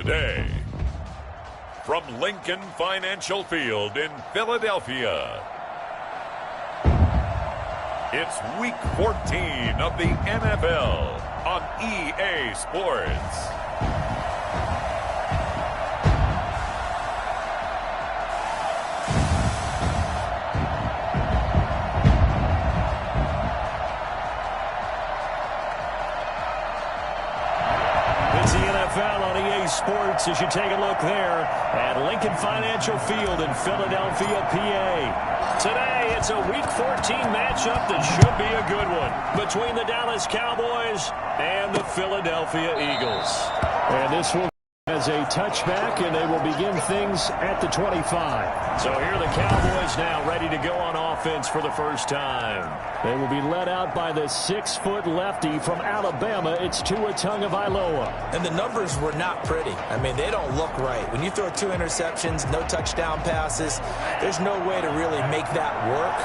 Day. From Lincoln Financial Field in Philadelphia, it's Week 14 of the NFL on EA Sports. On EA Sports as you take a look there at Lincoln Financial Field in Philadelphia, PA. Today, it's a Week 14 matchup that should be a good one between the Dallas Cowboys and the Philadelphia Eagles. And this will as a touchback, and they will begin things at the 25. So here are the Cowboys now ready to go on offense for the first time. They will be led out by the 6-foot lefty from Alabama. It's Tua Tagovailoa. And the numbers were not pretty. I mean, they don't look right. When you throw 2 interceptions, no touchdown passes, there's no way to really make that work.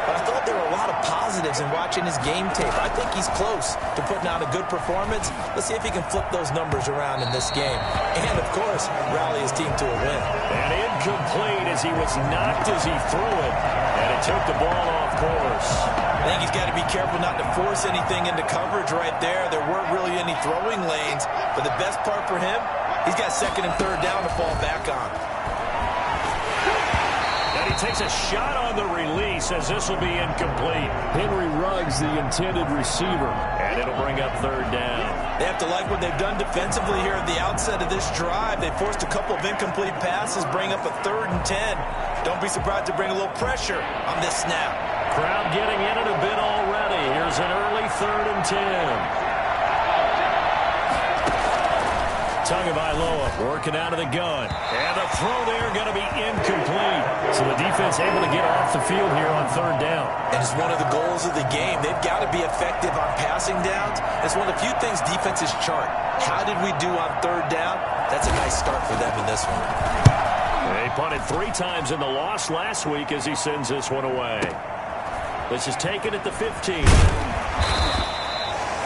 But I thought there were a lot of positives in watching his game tape. I think he's close to putting out a good performance. Let's see if he can flip those numbers around in this game. And, of course, rally his team to a win. And incomplete as he was knocked as he threw it. And it took the ball off course. I think he's got to be careful not to force anything into coverage right there. There weren't really any throwing lanes. But the best part for him, he's got 2nd and 3rd down to fall back on. And he takes a shot on the release as this will be incomplete. Henry Ruggs, the intended receiver. And it'll bring up 3rd down. They have to like what they've done defensively here at the outset of this drive. They forced a couple of incomplete passes, bring up a 3rd and 10. Don't be surprised to bring a little pressure on this snap. Crowd getting in it a bit already. Here's an early 3rd and 10. Tagovailoa working out of the gun. And the throw there going to be incomplete. So the defense able to get off the field here on 3rd down. And it's one of the goals of the game. They've got to be effective on passing downs. It's one of the few things defenses chart. How did we do on 3rd down? That's a nice start for them in this one. They punted 3 times in the loss last week as he sends this one away. This is taken at the 15.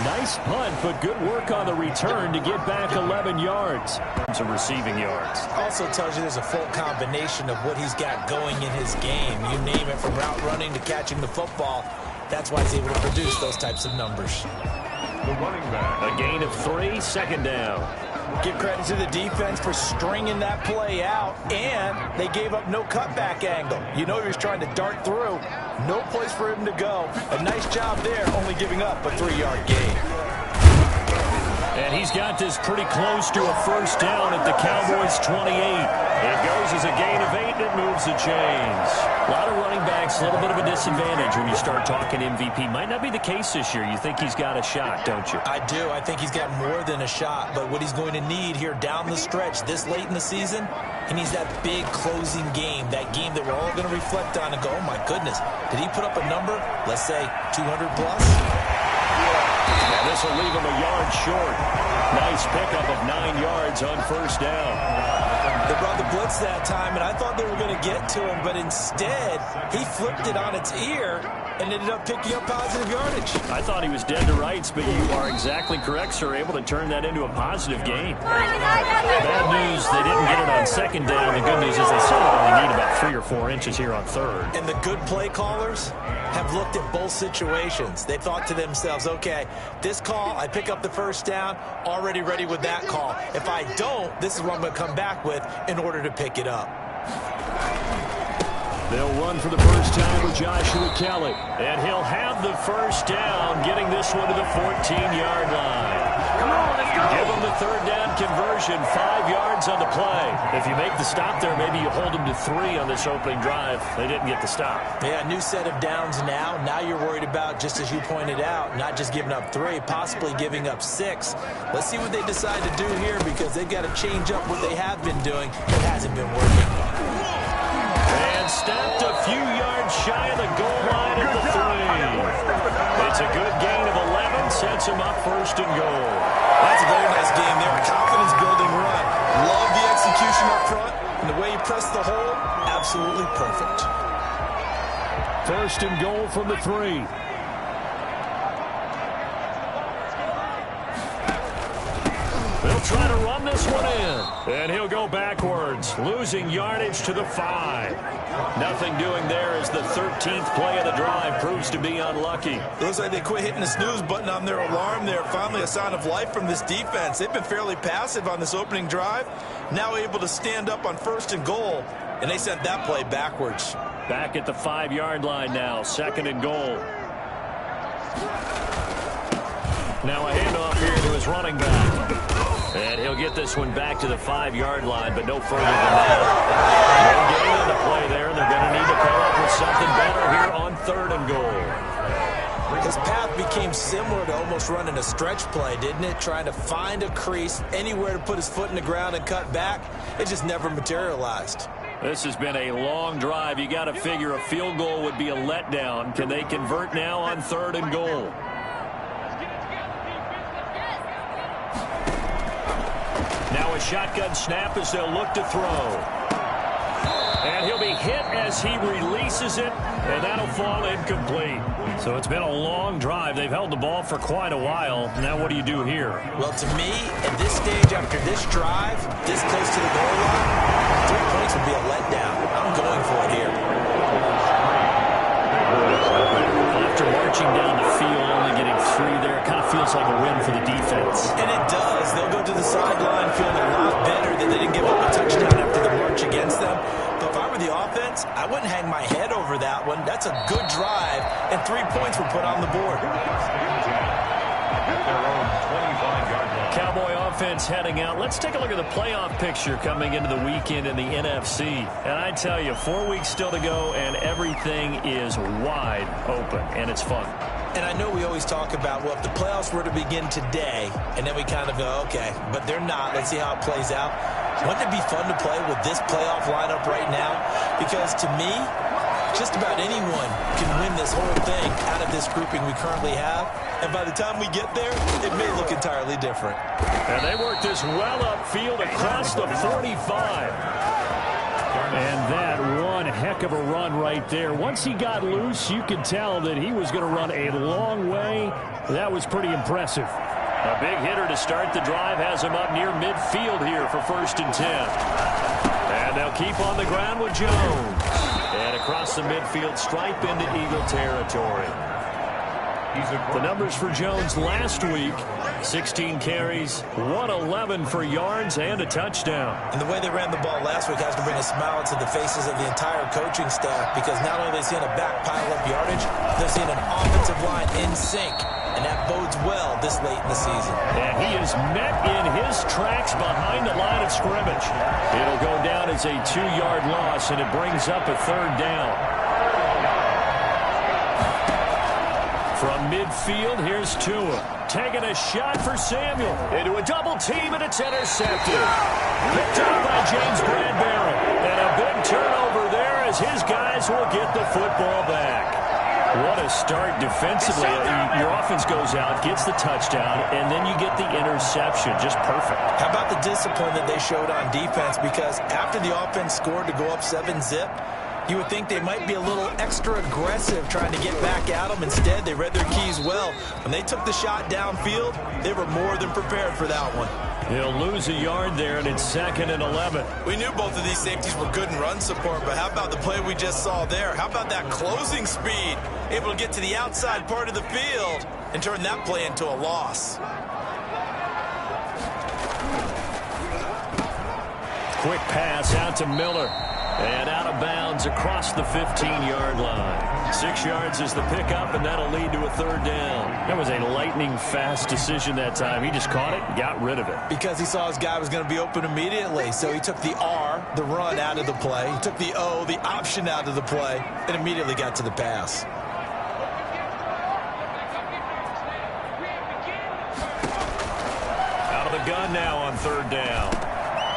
Nice punt, but good work on the return to get back 11 yards. Some receiving yards. Also tells you there's a full combination of what he's got going in his game. You name it, from route running to catching the football. That's why he's able to produce those types of numbers. The running back. A gain of 3, 2nd down. Give credit to the defense for stringing that play out, and they gave up no cutback angle. You know he was trying to dart through. No place for him to go. A nice job there, only giving up a 3-yard gain. And he's got this pretty close to a 1st down at the Cowboys' 28. It goes as a gain of 8, and it moves the chains. A lot of running backs, a little bit of a disadvantage when you start talking MVP. Might not be the case this year. You think he's got a shot, don't you? I do. I think he's got more than a shot. But what he's going to need here down the stretch this late in the season, he needs that big closing game, that game that we're all going to reflect on and go, oh, my goodness, did he put up a number, let's say 200 plus? And this will leave him a yard short. Nice pickup of 9 yards on 1st down. They brought the blitz that time, and I thought they were going to get to him, but instead, he flipped it on its ear and ended up picking up positive yardage. I thought he was dead to rights, but you are exactly correct, sir. Able to turn that into a positive gain. Bad news, they didn't get it on 2nd down. The good news is they still only need about 3 or 4 inches here on 3rd. And the good play callers have looked at both situations. They thought to themselves, okay, this call, I pick up the 1st down, already ready with that call. If I don't, this is what I'm going to come back with in order to pick it up. They'll run for the first time with Joshua Kelly. And he'll have the 1st down, getting this one to the 14-yard line. Come on, let's go. Give them the 3rd down conversion, 5 yards on the play. If you make the stop there, maybe you hold them to 3 on this opening drive. They didn't get the stop. Yeah, new set of downs now. Now you're worried about, just as you pointed out, not just giving up 3, possibly giving up 6. Let's see what they decide to do here, because they've got to change up what they have been doing. It hasn't been working. And stopped a few yards shy of the goal line at the 3. It's a good gain of 11, sets him up 1st and goal. That's a very nice game there. A confidence-building run. Love the execution up front, and the way he pressed the hole, absolutely perfect. 1st and goal from the 3. They'll try to run this one in. And he'll go backwards, losing yardage to the 5. Nothing doing there as the 13th play of the drive proves to be unlucky. Looks like they quit hitting the snooze button on their alarm there. Finally a sign of life from this defense. They've been fairly passive on this opening drive. Now able to stand up on 1st and goal. And they sent that play backwards. Back at the 5-yard line now, 2nd and goal. Now a handoff here to his running back. And he'll get this one back to the 5-yard line, but no further than that. No gain on the play there, and they're going to need to come up with something better here on 3rd and goal. His path became similar to almost running a stretch play, didn't it? Trying to find a crease, anywhere to put his foot in the ground and cut back. It just never materialized. This has been a long drive. You got to figure a field goal would be a letdown. Can they convert now on 3rd and goal? Now a shotgun snap as they'll look to throw. And he'll be hit as he releases it, and that'll fall incomplete. So it's been a long drive. They've held the ball for quite a while. Now what do you do here? Well, to me, at this stage after this drive, this close to the goal line, 3 points would be a letdown. I'm going for it here. After marching down the field, only getting 3 there, it kind of feels like a win for the defense. And it does. They'll go to the sideline feeling a lot better that they didn't give up a touchdown after the march against them. But if I were the offense, I wouldn't hang my head over that one. That's a good drive, and 3 points were put on the board. Cowboy offense heading out. Let's take a look at the playoff picture coming into the weekend in the NFC. And I tell you, 4 weeks still to go, and everything is wide open, and it's fun. And I know we always talk about, well, if the playoffs were to begin today, and then we kind of go, okay, but they're not. Let's see how it plays out. Wouldn't it be fun to play with this playoff lineup right now? Because to me, just about anyone can win this whole thing out of this grouping we currently have. And by the time we get there, it may look entirely different. And they work this well upfield across the 45. And that one heck of a run right there. Once he got loose, you could tell that he was going to run a long way. That was pretty impressive. A big hitter to start the drive has him up near midfield here for 1st and 10. And they'll keep on the ground with Jones. And across the midfield stripe into Eagle territory. The numbers for Jones last week, 16 carries, 111 for yards, and a touchdown. And the way they ran the ball last week has to bring a smile to the faces of the entire coaching staff, because not only are they seeing a back pile up yardage, they're seeing an offensive line in sync. And that bodes well this late in the season. And he is met in his tracks behind the line of scrimmage. It'll go down as a 2-yard loss, and it brings up a 3rd down. From midfield, here's Tua. Taking a shot for Samuel. Into a double team, and it's intercepted. Picked up by James Bradbury. And a big turnover there as his guys will get the football back. What a start defensively. Your offense goes out, gets the touchdown, and then you get the interception. Just perfect. How about the discipline that they showed on defense? Because after the offense scored to go up 7-zip, you would think they might be a little extra aggressive trying to get back at them. Instead, they read their keys well. When they took the shot downfield, they were more than prepared for that one. He'll lose a yard there, and it's 2nd and 11. We knew both of these safeties were good in run support, but how about the play we just saw there? How about that closing speed? Able to get to the outside part of the field and turn that play into a loss. Quick pass out to Miller. And out of bounds across the 15-yard line. 6 yards is the pickup, and that'll lead to a 3rd down. That was a lightning-fast decision that time. He just caught it and got rid of it. Because he saw his guy was going to be open immediately. So he took the R, the run, out of the play. He took the O, the option, out of the play, and immediately got to the pass. Out of the gun now on 3rd down.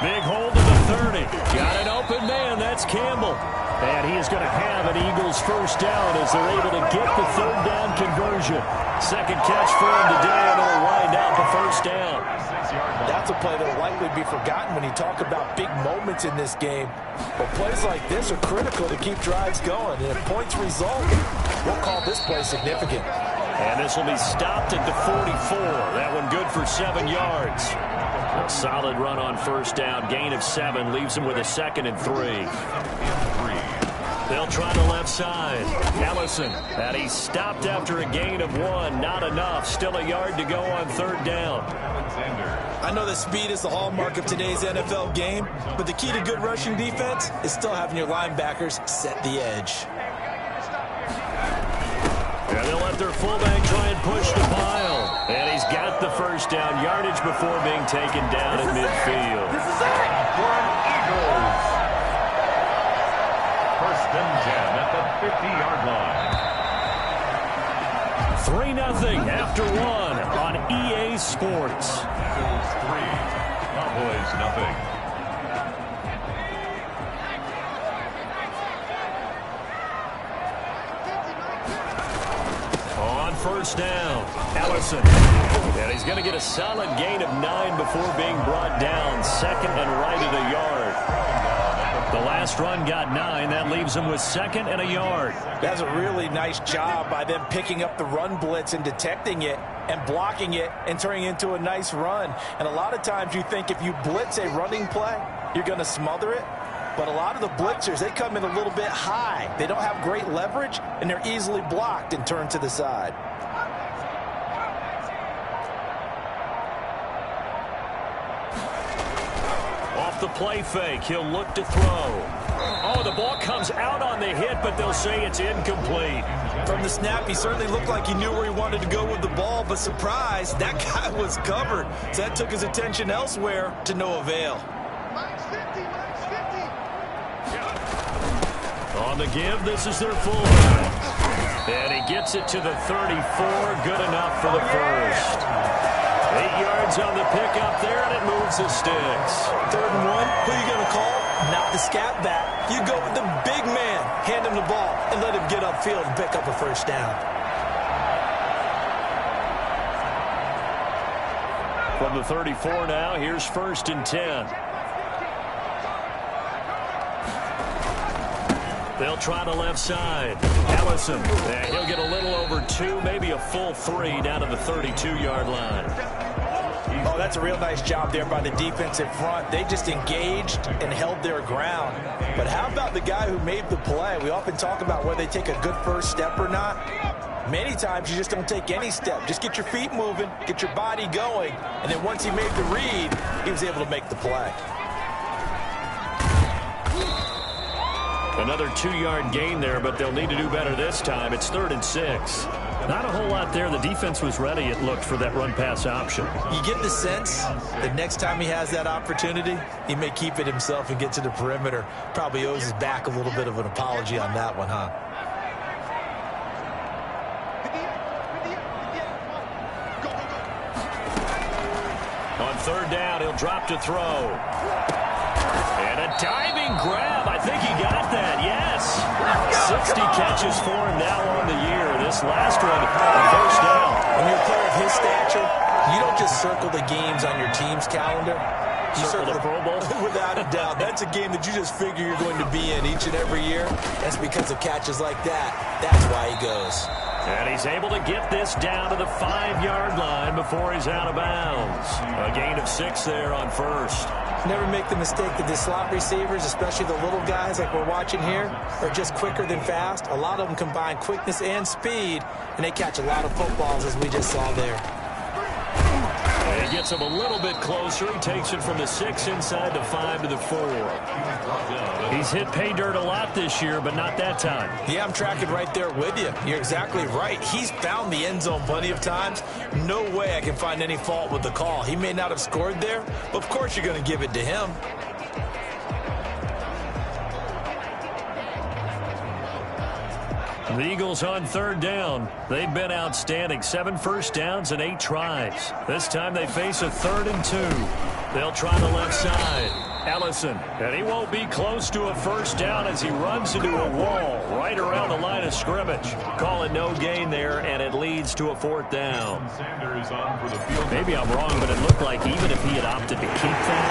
Big hold to the 30. Got an open man. That's Campbell. And he is going to have an Eagles 1st down as they're able to get the 3rd down conversion. 2nd catch for him today, and it'll wind out the 1st down. That's a play that will likely be forgotten when you talk about big moments in this game. But plays like this are critical to keep drives going. And if points result, we'll call this play significant. And this will be stopped at the 44. That one good for 7 yards. A solid run on first down. Gain of 7 leaves him with a 2nd and 3. They'll try the left side. Ellison. And he's stopped after a gain of 1. Not enough. Still a yard to go on 3rd down. I know that speed is the hallmark of today's NFL game, but the key to good rushing defense is still having your linebackers set the edge. And they'll let their fullback try and push the pile. And he's got the first down. Yardage before being taken down at midfield. This is it for an Eagles. 1st and 10 at the 50-yard line. 3-0 after 1 on EA Sports. Eagles 3, Cowboys 0. On first down, Ellison. And he's going to get a solid gain of 9 before being brought down. 2nd and right at a yard. The last run got 9. That leaves him with 2nd and a yard. That's a really nice job by them picking up the run blitz and detecting it and blocking it and turning it into a nice run. And a lot of times you think if you blitz a running play, you're going to smother it. But a lot of the blitzers, they come in a little bit high. They don't have great leverage, and they're easily blocked and turned to the side. Off the play fake, he'll look to throw. Oh, the ball comes out on the hit, but they'll say it's incomplete. From the snap, he certainly looked like he knew where he wanted to go with the ball, but surprise, that guy was covered. So that took his attention elsewhere to no avail. On the give, this is their fullback. And he gets it to the 34. Good enough for the first. 8 yards on the pickup there, and it moves the sticks. 3rd and 1, who are you going to call? Not the scat back. You go with the big man. Hand him the ball and let him get upfield and pick up a first down. From the 34 now, here's 1st and 10. They'll try the left side. Ellison. And he'll get a little over 2, maybe a full 3 down to the 32-yard line. Oh, that's a real nice job there by the defensive front. They just engaged and held their ground. But how about the guy who made the play? We often talk about whether they take a good first step or not. Many times you just don't take any step. Just get your feet moving, get your body going, and then once he made the read, he was able to make the play. Another 2-yard gain there, but they'll need to do better this time. It's 3rd and 6. Not a whole lot there. The defense was ready, it looked, for that run-pass option. You get the sense that next time he has that opportunity, he may keep it himself and get to the perimeter. Probably owes his back a little bit of an apology on that one, huh? On 3rd down, he'll drop to throw. And a diving grab. I think he got that, yes. 60 catches for him now on the year. This last one, a first down. When you're a player of his stature, you don't just circle the games on your team's calendar. You Circle the Pro Bowl? Without a doubt. That's a game that you just figure you're going to be in each and every year. That's because of catches like that. That's why he goes. And he's able to get this down to the 5-yard line before he's out of bounds. A gain of 6 there on first. Never make the mistake that the slot receivers, especially the little guys like we're watching here, are just quicker than fast. A lot of them combine quickness and speed, and they catch a lot of footballs, as we just saw there. And he gets him a little bit closer. He takes it from the 6 inside the 5 to the 4. He's hit pay dirt a lot this year, but not that time. Yeah, I'm tracking right there with you. You're exactly right. He's found the end zone plenty of times. No way I can find any fault with the call. He may not have scored there, but of course you're going to give it to him. The Eagles on 3rd down. They've been outstanding. 7 first downs and 8 tries. This time they face a 3rd and 2. They'll try the left side. Ellison. And he won't be close to a first down as he runs into a wall right around the line of scrimmage. Call it no gain there, and it leads to a 4th down. Maybe I'm wrong, but it looked like even if he had opted to keep that,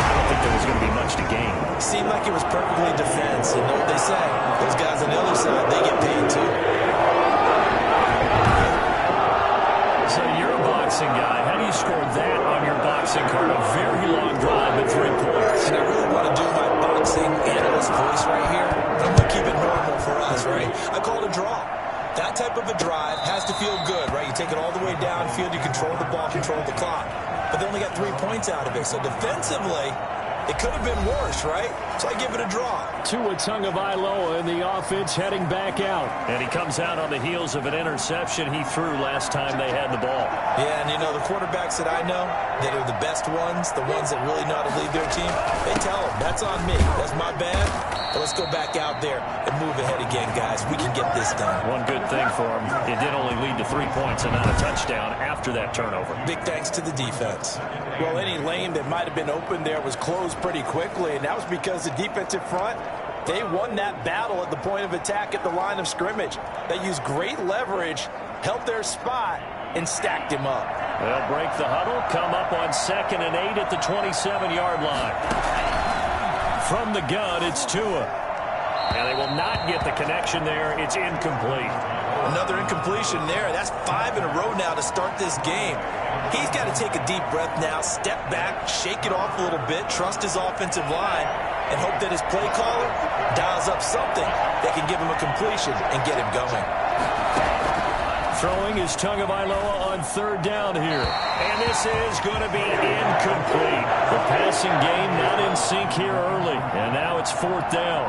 I don't think there was going to be much to gain. Seemed like it was perfectly defense. And you know what they say? Those guys on the other side, they get paid too. So you're a boxing guy. How do you score that on your boxing card? A very call it a draw. That type of a drive has to feel good, right? You take it all the way downfield, you control the ball, control the clock. But they only got 3 points out of it. So defensively, it could have been worse, right? So I give it a draw. Tua Tagovailoa in the offense heading back out. And he comes out on the heels of an interception he threw last time they had the ball. Yeah, and you know, the quarterbacks that I know that are the best ones, the ones that really know how to lead their team, they tell them, that's on me. That's my bad. But let's go back out there and move ahead again, guys. We can get this done. One good thing for him, it did only lead to 3 points and not a touchdown after that turnover. Big thanks to the defense. Well, any lane that might have been open there was closed pretty quickly, and that was because the defensive front, they won that battle at the point of attack at the line of scrimmage. They used great leverage, held their spot, and stacked him up. They'll break the huddle, come up on 2nd and 8 at the 27-yard line. From the gun, it's Tua. And they will not get the connection there. It's incomplete. Another incompletion there. That's 5 in a row now to start this game. He's got to take a deep breath now, step back, shake it off a little bit, trust his offensive line, and hope that his play caller dials up something that can give him a completion and get him going. Throwing is Tagovailoa on 3rd down here. And this is going to be incomplete. The passing game not in sync here early. And now it's 4th down.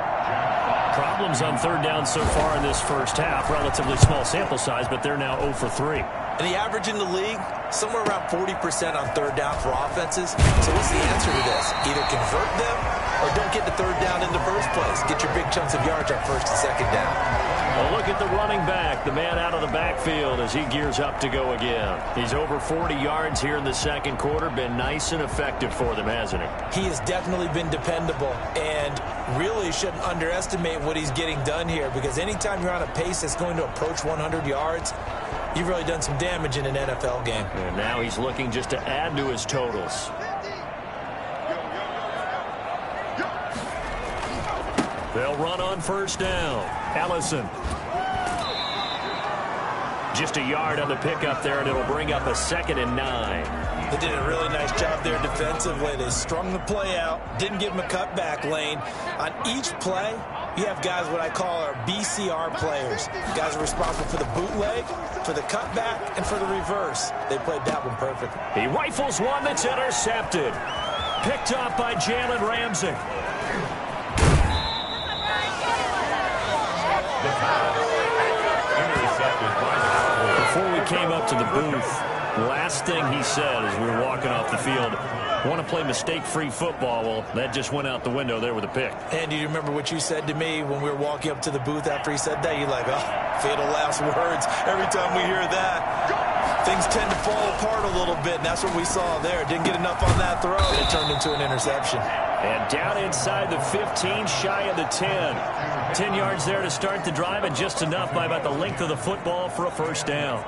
Problems on 3rd down so far in this first half. Relatively small sample size, but they're now 0 for 3. And the average in the league, somewhere around 40% on 3rd down for offenses. So what's the answer to this? Either convert them or don't get the 3rd down in the first place. Get your big chunks of yards on 1st and 2nd down. Well, look at the running back, the man out of the backfield as he gears up to go again. He's over 40 yards here in the 2nd quarter. Been nice and effective for them, hasn't he? He has definitely been dependable and really shouldn't underestimate what he's getting done here, because anytime you're on a pace that's going to approach 100 yards, you've really done some damage in an NFL game. And now he's looking just to add to his totals. They'll run on 1st down. Allison. Just a yard on the pickup there, and it'll bring up a 2nd and 9. They did a really nice job there defensively. They strung the play out, didn't give him a cutback lane. On each play, you have guys what I call our BCR players. Guys are responsible for the bootleg, for the cutback, and for the reverse. They played that one perfectly. He rifles one that's intercepted. Picked up by Jalen Ramsey. Before we came up to the booth, last thing he said as we were walking off the field, want to play mistake-free football. Well, that just went out the window there with a pick. And do you remember what you said to me when we were walking up to the booth after he said that? You're like, oh, fatal last words. Every time we hear that, things tend to fall apart a little bit, and that's what we saw there. Didn't get enough on that throw, and it turned into an interception. And down inside the 15, shy of the 10. 10 yards there to start the drive, and just enough by about the length of the football for a 1st down.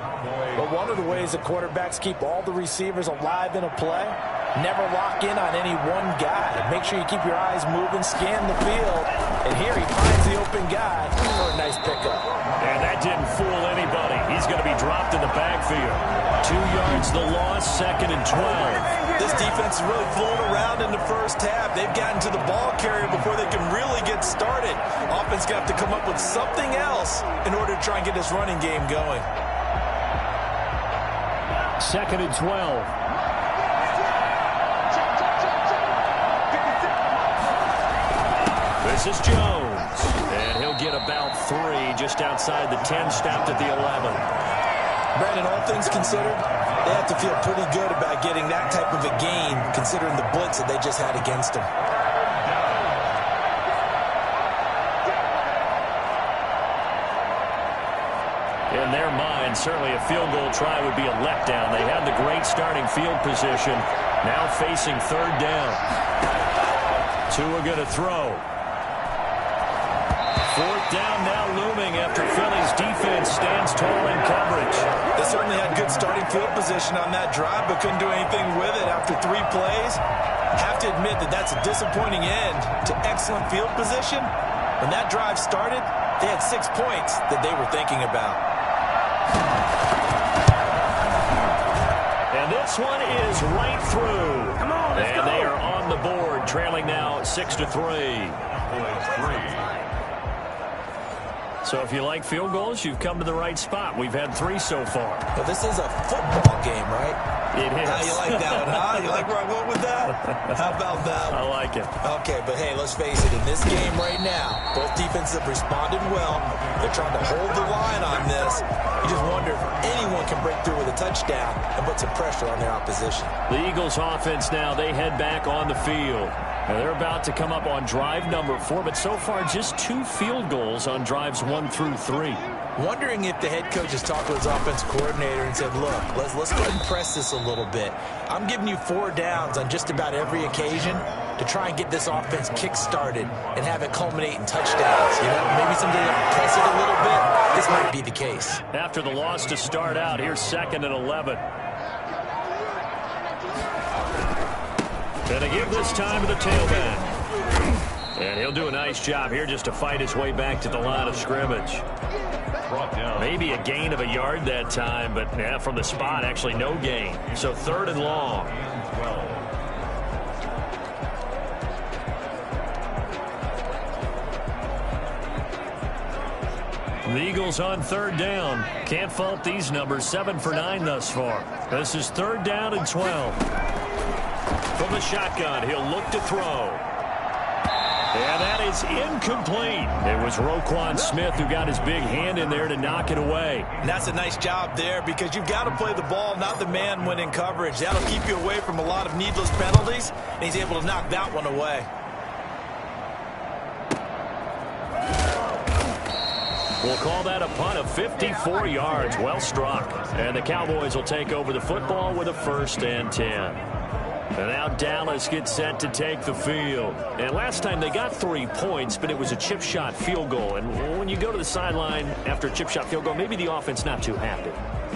But one of the ways that quarterbacks keep all the receivers alive in a play, never lock in on any one guy. Make sure you keep your eyes moving, scan the field, and here he finds the open guy for a nice pickup. And that didn't fool anybody. He's going to be dropped in the backfield. 2 yards the loss, 2nd and 12. This defense is really flown around in the first half. They've gotten to the ball carrier before they can really get started. Offense going to have to come up with something else in order to try and get this running game going. 2nd and 12. This is Jones. And he'll get about 3 just outside the 10, stopped at the 11. Brandon, all things considered, they have to feel pretty good about getting that type of a gain, considering the blitz that they just had against them. In their mind, certainly a field goal try would be a letdown. They had the great starting field position, now facing 3rd down. Tua going to throw. 4th down now looming after Philly's defense stands tall in coverage. They certainly had good starting field position on that drive, but couldn't do anything with it after 3 plays. Have to admit that that's a disappointing end to excellent field position. When that drive started, they had 6 points that they were thinking about. And this one is right through. Come on, let's go. And they are on the board, trailing now 6-3. So if you like field goals, you've come to the right spot. We've had 3 so far. But this is a football game, right? It is. How you like that one, huh? You like where I went with that? How about that one? I like it. Okay, but hey, let's face it. In this game right now, both defenses have responded well. They're trying to hold the line on this. You just wonder if anyone can break through with a touchdown and put some pressure on their opposition. The Eagles offense now, they head back on the field. Now they're about to come up on drive number 4, but so far just 2 field goals on drives 1 through 3. Wondering if the head coach has talked to his offensive coordinator and said, look, let's go ahead and press this a little bit. I'm giving you 4 downs on just about every occasion to try and get this offense kick-started and have it culminate in touchdowns. You know, maybe something to press it a little bit. This might be the case. After the loss to start out, here's 2nd and 11. Gonna give this time to the tailback. And he'll do a nice job here just to fight his way back to the line of scrimmage. Brought down. Maybe a gain of a yard that time, but yeah, from the spot, actually no gain. So 3rd and long. 12. The Eagles on 3rd down. Can't fault these numbers. 7 for 9 thus far. This is 3rd down and 12. From the shotgun, he'll look to throw. And that is incomplete. It was Roquan Smith who got his big hand in there to knock it away. And that's a nice job there because you've got to play the ball, not the man when in coverage. That'll keep you away from a lot of needless penalties, and he's able to knock that one away. We'll call that a punt of 54 yards. Well struck. And the Cowboys will take over the football with a 1st and 10. And now Dallas gets set to take the field. And last time they got 3 points, but it was a chip shot field goal. And when you go to the sideline after a chip shot field goal, maybe the offense not too happy.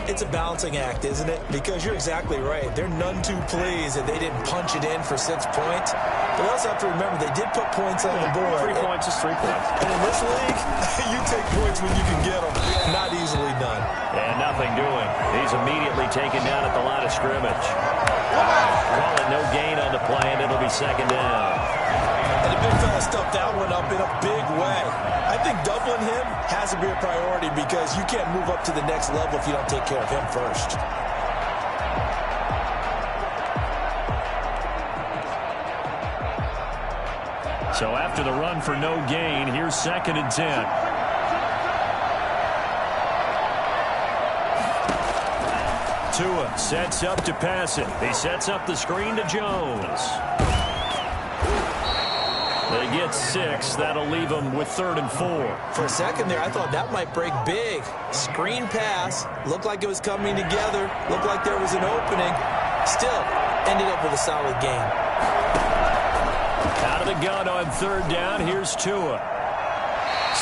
It's a balancing act, isn't it? Because you're exactly right. They're none too pleased that they didn't punch it in for 6 points. But they also have to remember they did put points on the board. 3 points is 3 points. And in this league, you take points when you can get them. Not easily done. And nothing doing. He's immediately taken down at the line of scrimmage. Call it no gain on the play, and it'll be 2nd down. And the big fella stuffed that one up in a big way. I think doubling him has to be a priority because you can't move up to the next level if you don't take care of him first. So after the run for no gain, here's 2nd and 10. Tua sets up to pass it. He sets up the screen to Jones. They get 6. That'll leave them with 3rd and 4. For a second there, I thought that might break big. Screen pass. Looked like it was coming together. Looked like there was an opening. Still, ended up with a solid game. Out of the gun on 3rd down. Here's Tua.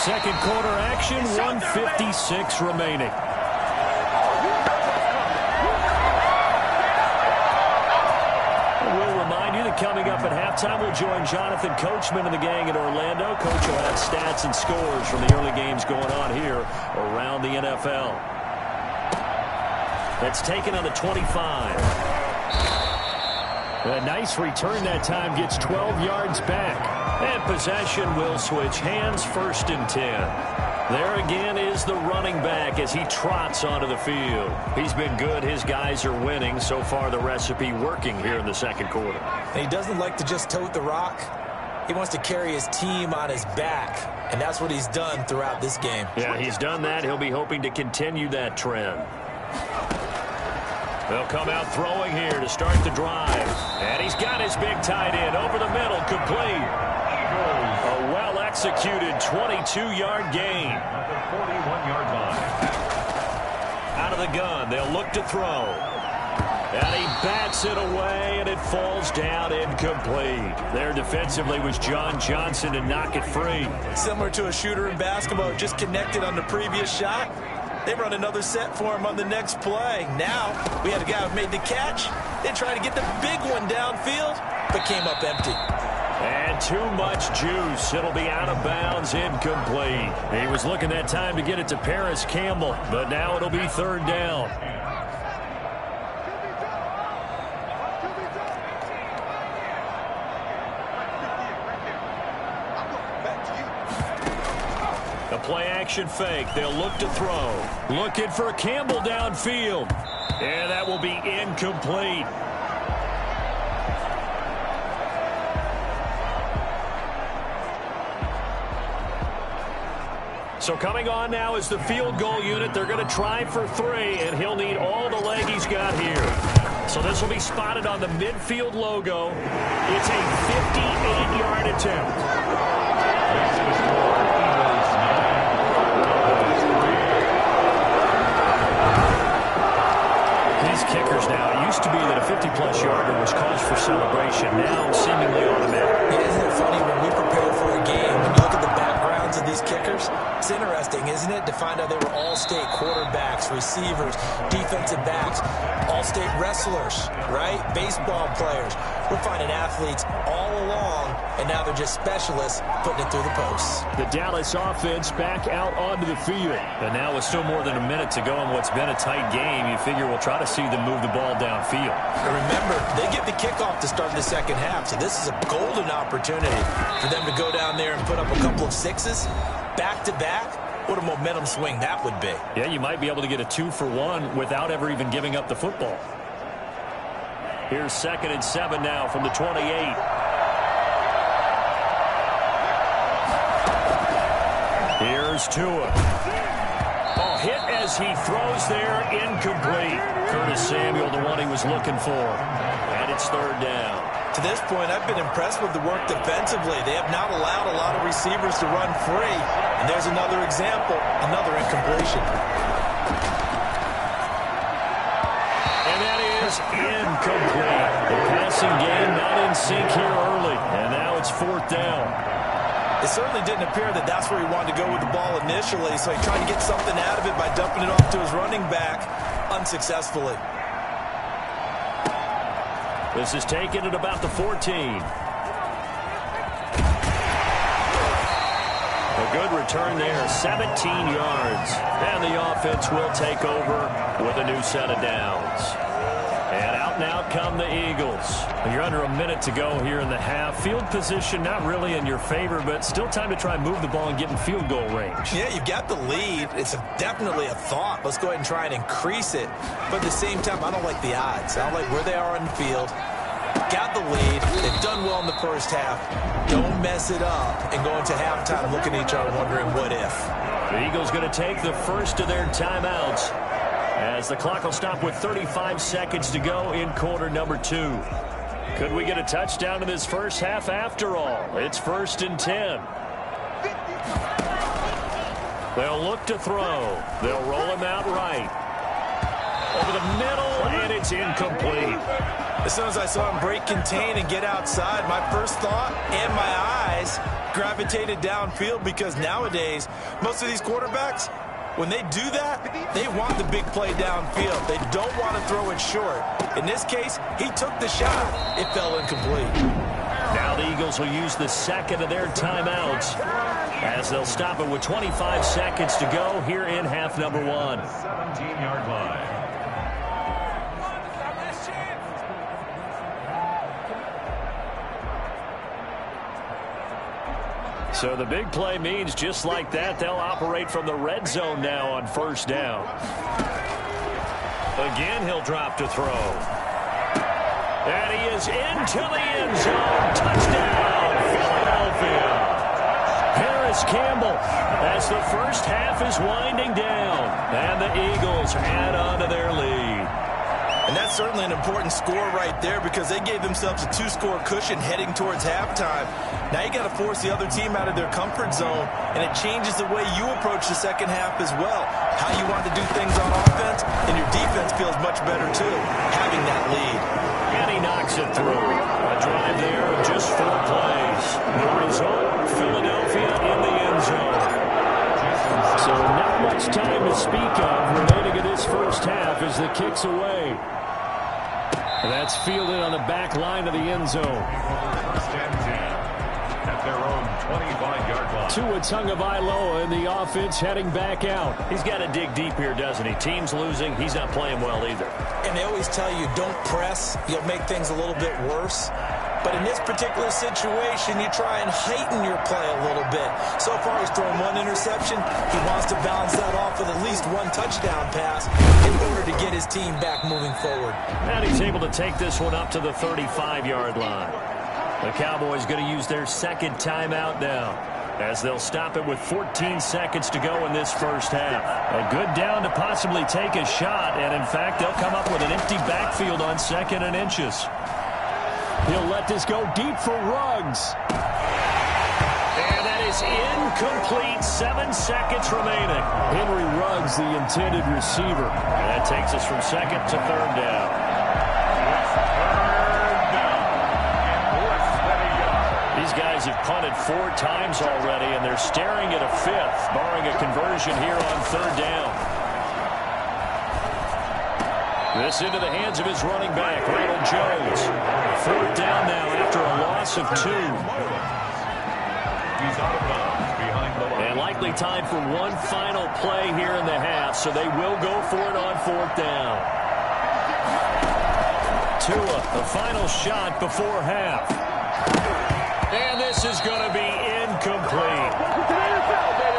2nd quarter action, 1:56 remaining. Coming up at halftime, we'll join Jonathan Coachman and the gang in Orlando. Coach will have stats and scores from the early games going on here around the NFL. That's taken on the 25. A nice return that time, gets 12 yards back. And possession will switch hands, 1st and 10. There again is the running back as he trots onto the field. He's been good. His guys are winning. So far, the recipe working here in the 2nd quarter. And he doesn't like to just tote the rock. He wants to carry his team on his back, and that's what he's done throughout this game. Yeah, he's done that. He'll be hoping to continue that trend. They'll come out throwing here to start the drive. And he's got his big tight end over the middle, complete. A well-executed 22-yard gain. At the 41-yard line. Out of the gun, they'll look to throw. And he bats it away, and it falls down incomplete. There defensively was John Johnson to knock it free. Similar to a shooter in basketball, just connected on the previous shot. They run another set for him on the next play. Now, we had a guy who made the catch. They tried to get the big one downfield, but came up empty. And too much juice. It'll be out of bounds, incomplete. He was looking that time to get it to Paris Campbell, but now it'll be 3rd down. The play action fake. They'll look to throw. Looking for Campbell downfield. And that will be incomplete. So coming on now is the field goal unit. They're going to try for 3, and he'll need all the leg he's got here. So this will be spotted on the midfield logo. It's a 58-yard attempt. These kickers now, it used to be that a 50-plus yarder was cause for celebration. Now seemingly automatic. Yeah, isn't it funny when we prepare for a game, when you look at the backgrounds of these kickers, it's interesting, isn't it, to find out they were all-state quarterbacks, receivers, defensive backs, all-state wrestlers, right? Baseball players. We're finding athletes all along, and now they're just specialists putting it through the posts. The Dallas offense back out onto the field. And now with still more than a minute to go in what's been a tight game, you figure we'll try to see them move the ball downfield. And remember, they get the kickoff to start the second half, so this is a golden opportunity for them to go down there and put up a couple of sixes back-to-back. What a momentum swing that would be. Yeah, you might be able to get a 2-for-1 without ever even giving up the football. Here's 2nd and 7 now from the 28. Here's Tua. Oh, hit as he throws there, incomplete. Curtis Samuel, the one he was looking for. And it's 3rd down. To this point, I've been impressed with the work defensively. They have not allowed a lot of receivers to run free. And there's another example, another incompletion. And that is incomplete. The passing game not in sync here early. And now it's 4th down. It certainly didn't appear that that's where he wanted to go with the ball initially, so he tried to get something out of it by dumping it off to his running back unsuccessfully. This is taken at about the 14. A good return there, 17 yards. And the offense will take over with a new set of downs. And out come the Eagles. You're under a minute to go here in the half. Field position not really in your favor, but still time to try and move the ball and get in field goal range. Yeah, you've got the lead. It's definitely a thought. Let's go ahead and try and increase it. But at the same time, I don't like the odds. I don't like where they are on the field. Got the lead. They've done well in the first half. Don't mess it up and go into halftime looking at each other wondering what if. The Eagles going to take the first of their timeouts as the clock will stop with 35 seconds to go in quarter number 2. Could we get a touchdown in this first half after all? It's 1st and 10. They'll look to throw. They'll roll him out right. Over the middle, and it's incomplete. As soon as I saw him break contain and get outside, my first thought and my eyes gravitated downfield because nowadays, most of these quarterbacks, when they do that, they want the big play downfield. They don't want to throw it short. In this case, he took the shot. It fell incomplete. Now the Eagles will use the second of their timeouts as they'll stop it with 25 seconds to go here in half number 1. 17-yard line. So the big play means just like that, they'll operate from the red zone now on 1st down. Again, he'll drop to throw. And he is into the end zone. Touchdown, Philadelphia. Harris Campbell as the first half is winding down. And the Eagles add on to their lead. And that's certainly an important score right there because they gave themselves a 2-score cushion heading towards halftime. Now you got to force the other team out of their comfort zone, and it changes the way you approach the second half as well. How you want to do things on offense, and your defense feels much better too, having that lead. And he knocks it through. A drive there of just 4 plays. The result, Philadelphia in the end zone. So not much time to speak of remaining in this first half as the kick's away. That's fielded on the back line of the end zone. First and 10 at their own 25-yard line. Tua Tagovailoa in the offense heading back out. He's got to dig deep here, doesn't he? Team's losing. He's not playing well either. And they always tell you, don't press. You'll make things a little bit worse. But in this particular situation, you try and heighten your play a little bit. So far, he's thrown one interception. He wants to balance that off with at least one touchdown pass in order to get his team back moving forward. And he's able to take this one up to the 35-yard line. The Cowboys going to use their second timeout now, as they'll stop it with 14 seconds to go in this first half. A good down to possibly take a shot, and in fact, they'll come up with an empty backfield on 2nd and inches. He'll let this go deep for Ruggs. And that is incomplete. 7 seconds remaining. Henry Ruggs, the intended receiver. And that takes us from 2nd to 3rd down. These guys have punted 4 times already, and they're staring at a 5th, barring a conversion here on 3rd down. This into the hands of his running back, Ronald Jones. 4th down now after a loss of 2. He's out of bounds behind the line. And likely time for one final play here in the half, so they will go for it on 4th down. Tua, the final shot before half. And this is going to be incomplete.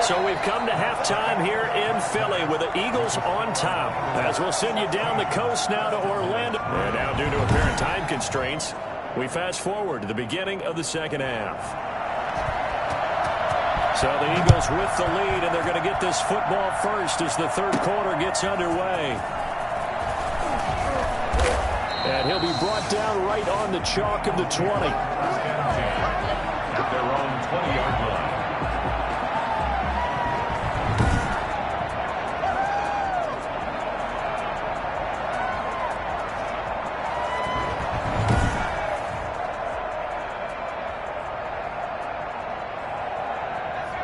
So we've come to halftime here in Philly with the Eagles on top. As we'll send you down the coast now to Orlando. And now, due to apparent time constraints, we fast forward to the beginning of the second half. So the Eagles with the lead, and they're going to get this football first as the third quarter gets underway. And he'll be brought down right on the chalk of the 20. At their own 20-yard line.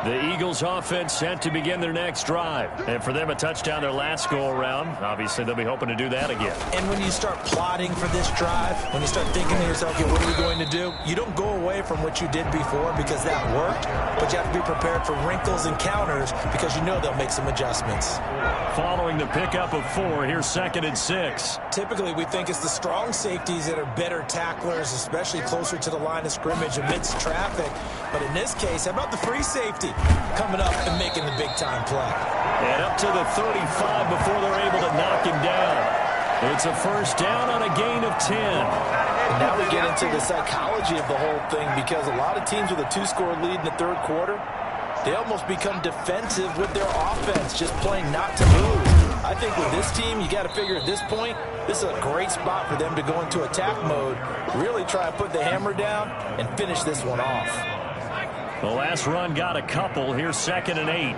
The Eagles offense set to begin their next drive. And for them, a touchdown their last go-around. Obviously, they'll be hoping to do that again. And when you start plotting for this drive, when you start thinking to yourself, okay, what are we going to do? You don't go away from what you did before because that worked, but you have to be prepared for wrinkles and counters because you know they'll make some adjustments. Following the pickup of 4, here's 2nd and 6. Typically, we think it's the strong safeties that are better tacklers, especially closer to the line of scrimmage amidst traffic. But in this case, how about the free safety coming up and making the big-time play? And up to the 35 before they're able to knock him down. It's a first down on a gain of 10. And now we get into the psychology of the whole thing, because a lot of teams with a 2-score lead in the third quarter, they almost become defensive with their offense, just playing not to lose. I think with this team, you got to figure at this point, this is a great spot for them to go into attack mode, really try and put the hammer down and finish this one off. The last run got a couple. Here's 2nd and 8.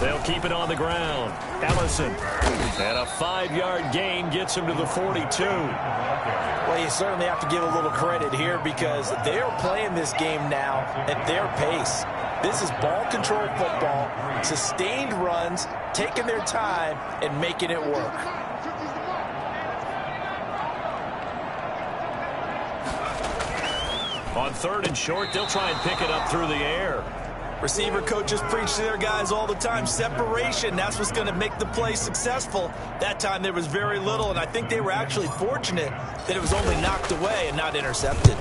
They'll keep it on the ground. Ellison. And a 5-yard gain gets him to the 42. Well, you certainly have to give a little credit here because they're playing this game now at their pace. This is ball control football, sustained runs, taking their time and making it work. On 3rd and short, they'll try and pick it up through the air. Receiver coaches preach to their guys all the time. Separation, that's what's going to make the play successful. That time there was very little, and I think they were actually fortunate that it was only knocked away and not intercepted.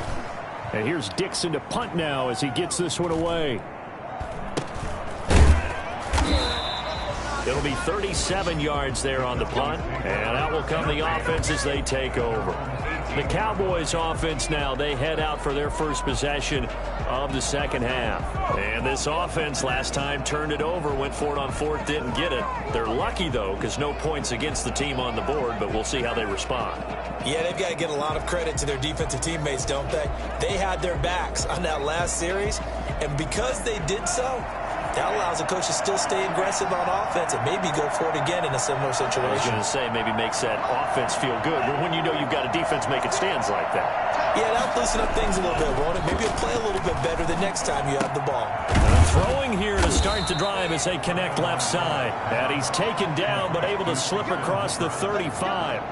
And here's Dixon to punt now as he gets this one away. It'll be 37 yards there on the punt, and out will come the offense as they take over. The Cowboys offense now, they head out for their first possession of the second half. And this offense last time turned it over, went for it on 4th, didn't get it. They're lucky, though, because no points against the team on the board, but we'll see how they respond. Yeah, they've got to get a lot of credit to their defensive teammates, don't they? They had their backs on that last series, and because they did so, that allows the coach to still stay aggressive on offense and maybe go for it again in a similar situation. I was going to say maybe makes that offense feel good, but when you know you've got a defense making stands like that. Yeah, that'll loosen up things a little bit, won't it? Maybe you'll play a little bit better the next time you have the ball. Throwing here to start the drive as they connect left side. And he's taken down but able to slip across the 35.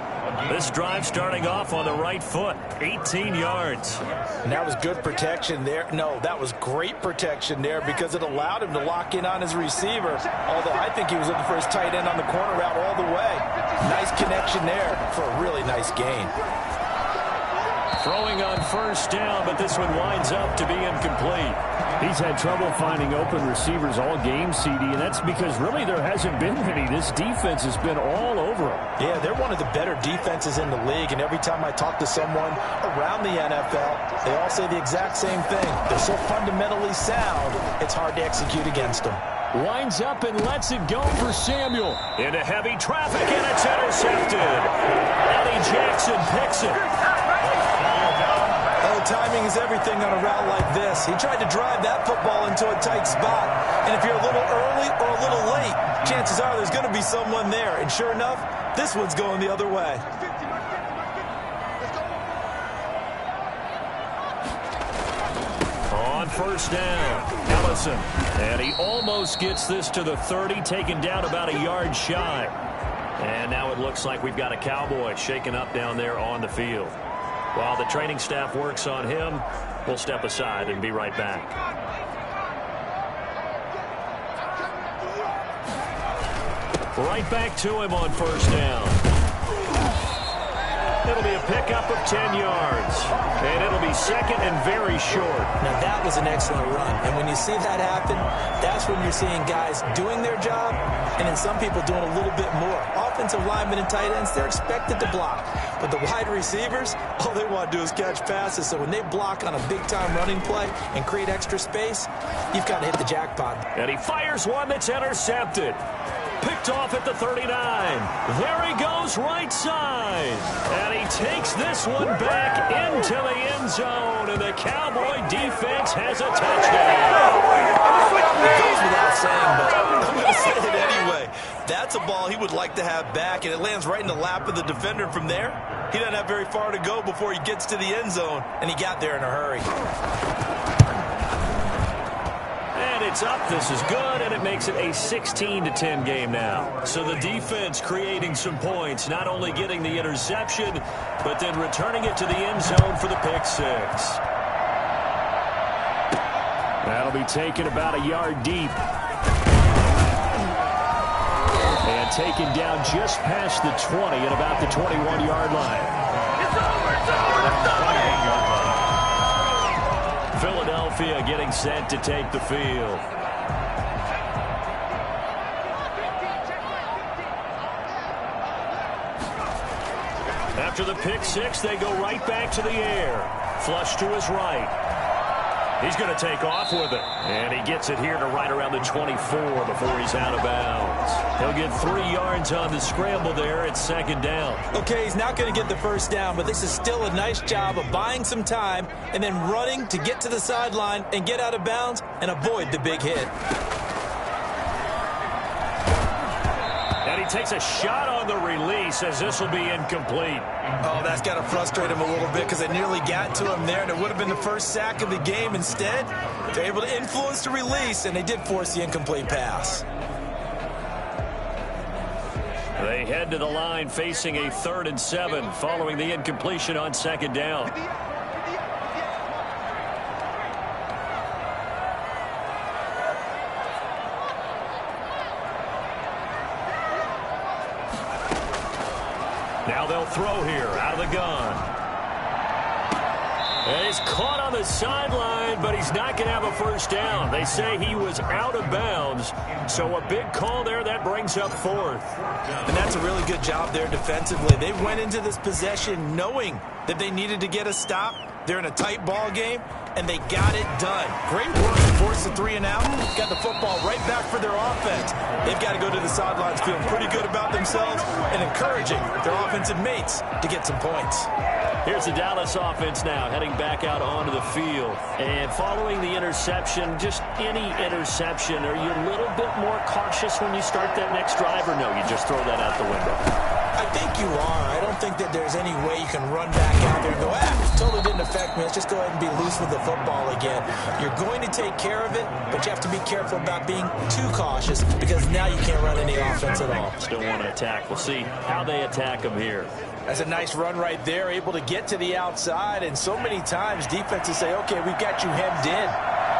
This drive starting off on the right foot, 18 yards. And that was good protection there. No, that was great protection there because it allowed him to lock in on his receiver, although I think he was looking for his tight end on the corner route all the way. Nice connection there for a really nice gain. Throwing on first down, but this one winds up to be incomplete. He's had trouble finding open receivers all game, CD, and that's because really there hasn't been any. This defense has been all over him. Yeah, they're one of the better defenses in the league, and every time I talk to someone around the NFL, they all say the exact same thing. They're so fundamentally sound, it's hard to execute against them. Winds up and lets it go for Samuel. Into heavy traffic, and it's intercepted. Eddie Jackson picks it. Oh, timing is everything on a route like this. He tried to drive that football into a tight spot. And if you're a little early or a little late, chances are there's going to be someone there. And sure enough, this one's going the other way. On first down, Ellison. And he almost gets this to the 30, taken down about a yard shy. And now it looks like we've got a Cowboy shaken up down there on the field. While the training staff works on him, we'll step aside and be right back. Right back to him on first down. It'll be a pickup of 10 yards. And it'll be second and very short. Now, that was an excellent run. And when you see that happen, that's when you're seeing guys doing their job and then some people doing a little bit more. Offensive linemen and tight ends, they're expected to block. But the wide receivers, all they want to do is catch passes. So when they block on a big-time running play and create extra space, you've got to hit the jackpot. And he fires one that's intercepted. Picked off at the 39. There he goes right side. And he takes this one back into the end zone. And the Cowboy defense has a touchdown. It goes without saying, but I'm going to say it anyway. That's a ball he would like to have back, and it lands right in the lap of the defender from there. He doesn't have very far to go before he gets to the end zone, and he got there in a hurry. It's up. This is good, and it makes it a 16-10 game now. So the defense creating some points, not only getting the interception, but then returning it to the end zone for the pick six. That'll be taken about a yard deep. And taken down just past the 20 at about the 21-yard line. It's over! It's over! Philadelphia getting set to take the field. After the pick six, they go right back to the air. Flush to his right. He's going to take off with it. And he gets it here to right around the 24 before he's out of bounds. He'll get 3 yards on the scramble there. It's second down. Okay, he's not going to get the first down, but this is still a nice job of buying some time and then running to get to the sideline and get out of bounds and avoid the big hit. And he takes a shot on the release as this will be incomplete. Oh, that's got to frustrate him a little bit because they nearly got to him there, and it would have been the first sack of the game. Instead, they're able to influence the release, and they did force the incomplete pass. They head to the line facing a 3rd and 7 following the incompletion on second down. Now they'll throw here out of the gun. And he's caught on the sideline, but he's not going to have a first down. They say he was out of bounds, so a big call there that brings up 4th. And that's a really good job there defensively. They went into this possession knowing that they needed to get a stop. They're in a tight ball game, and they got it done. Great work to force the 3 and out. Got the football right back for their offense. They've got to go to the sidelines feeling pretty good about themselves and encouraging their offensive mates to get some points. Here's the Dallas offense now heading back out onto the field. And following the interception, just any interception, are you a little bit more cautious when you start that next drive, or no, you just throw that out the window? I think you are. I don't think that there's any way you can run back out there and go, totally didn't affect me. Let's just go ahead and be loose with the football again. You're going to take care of it, but you have to be careful about being too cautious because now you can't run any offense at all. Still want to attack. We'll see how they attack them here. That's a nice run right there, able to get to the outside. And so many times defenses say, okay, we've got you hemmed in.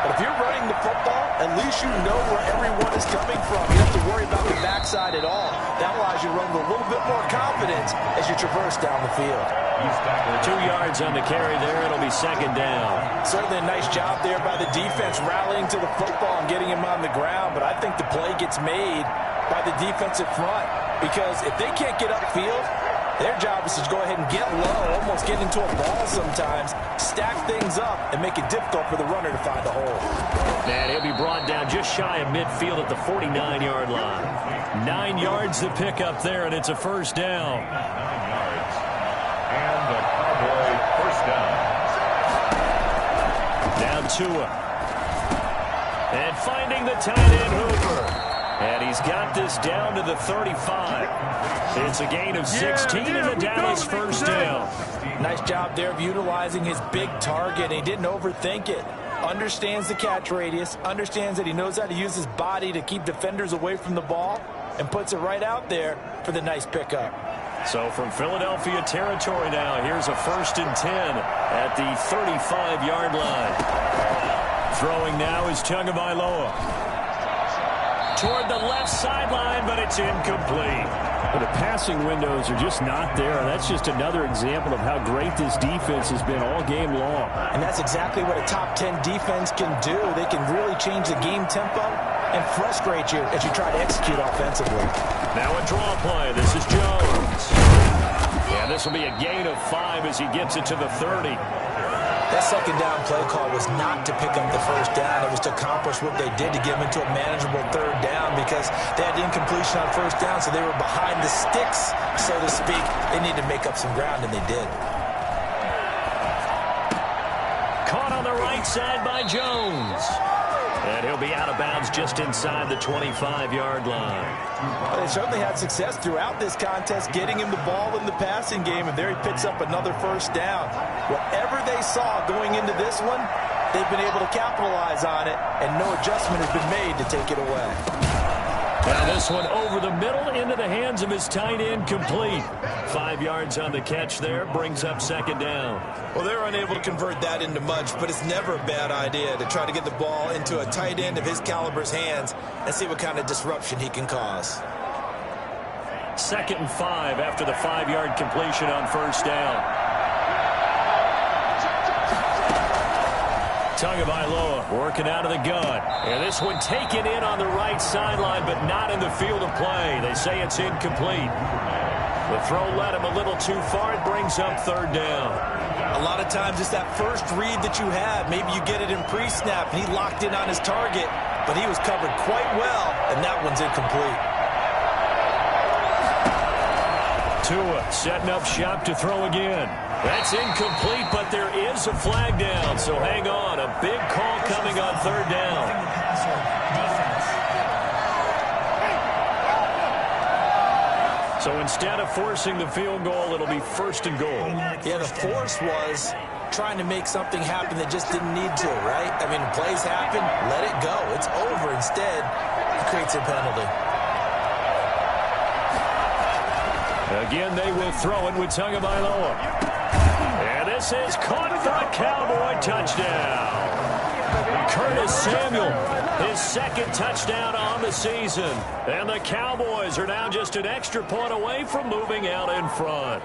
But if you're running the football, at least you know where everyone is coming from. You don't have to worry about the backside at all. That allows allows you to run with a little bit more confidence as you traverse down the field. 2 yards on the carry there. It'll be second down. Certainly a nice job there by the defense rallying to the football and getting him on the ground, but I think the play gets made by the defensive front because if they can't get upfield, their job is to go ahead and get low, almost get into a ball sometimes, stack things up, and make it difficult for the runner to find a hole. And he'll be brought down just shy of midfield at the 49-yard line. 9 yards to pick up there, and it's a first down. 9 yards. And the Cowboy first down. Now Tua. And finding the tight end Hooper. And he's got this down to the 35. It's a gain of 16 and the Dallas first down. Nice job there of utilizing his big target. He didn't overthink it. Understands the catch radius. Understands that he knows how to use his body to keep defenders away from the ball. And puts it right out there for the nice pickup. So from Philadelphia territory now, here's a 1st and 10 at the 35-yard line. Throwing now is Tagovailoa. Toward the left sideline, but it's incomplete. But the passing windows are just not there. That's just another example of how great this defense has been all game long. And that's exactly what a top 10 defense can do. They can really change the game tempo and frustrate you as you try to execute offensively. Now a draw play. This is Jones. Yeah, this will be a gain of 5 as he gets it to the 30. That second down play call was not to pick up the first down. It was to accomplish what they did to get them into a manageable third down because they had incompletion on first down, so they were behind the sticks, so to speak. They needed to make up some ground, and they did. Caught on the right side by Jones. And he'll be out of bounds just inside the 25-yard line. Well, they certainly had success throughout this contest getting him the ball in the passing game, and there he picks up another first down. Whatever they saw going into this one, they've been able to capitalize on it, and no adjustment has been made to take it away. Now this one over the middle into the hands of his tight end, complete. 5 yards on the catch there, brings up second down. Well, they're unable to convert that into much, but it's never a bad idea to try to get the ball into a tight end of his caliber's hands and see what kind of disruption he can cause. 2nd and 5 after the 5-yard completion on first down. Tagovailoa working out of the gun. And this one taken in on the right sideline, but not in the field of play. They say it's incomplete. The throw led him a little too far. It brings up third down. A lot of times it's that first read that you have. Maybe you get it in pre-snap, and he locked in on his target, but he was covered quite well, and that one's incomplete. Tua setting up shop to throw again. That's incomplete, but there is a flag down, so hang on. A big call coming on third down. So instead of forcing the field goal, it'll be 1st and goal. Yeah, the force was trying to make something happen that just didn't need to, right? I mean, plays happen, let it go. It's over. Instead, it creates a penalty. Again, they will throw it with Tagovailoa. And this is caught for a Cowboy touchdown. Curtis Samuel, his 2nd touchdown on the season. And the Cowboys are now just an extra point away from moving out in front.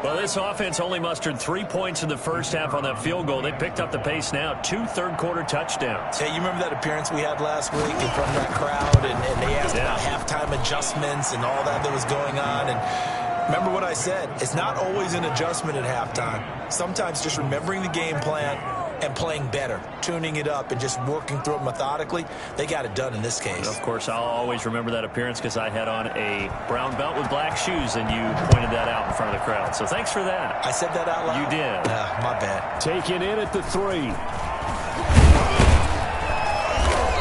Well, this offense only mustered 3 points in the first half on that field goal. They picked up the pace now. 2 third-quarter touchdowns. Hey, you remember that appearance we had last week in front of that crowd, and they asked about halftime adjustments and all that was going on, and remember what I said. It's not always an adjustment at halftime. Sometimes just remembering the game plan and playing better, tuning it up and just working through it methodically. They got it done in this case. Of course, I'll always remember that appearance because I had on a brown belt with black shoes, and you pointed that out in front of the crowd. So thanks for that. I said that out loud? You did. My bad. Taken in at the 3.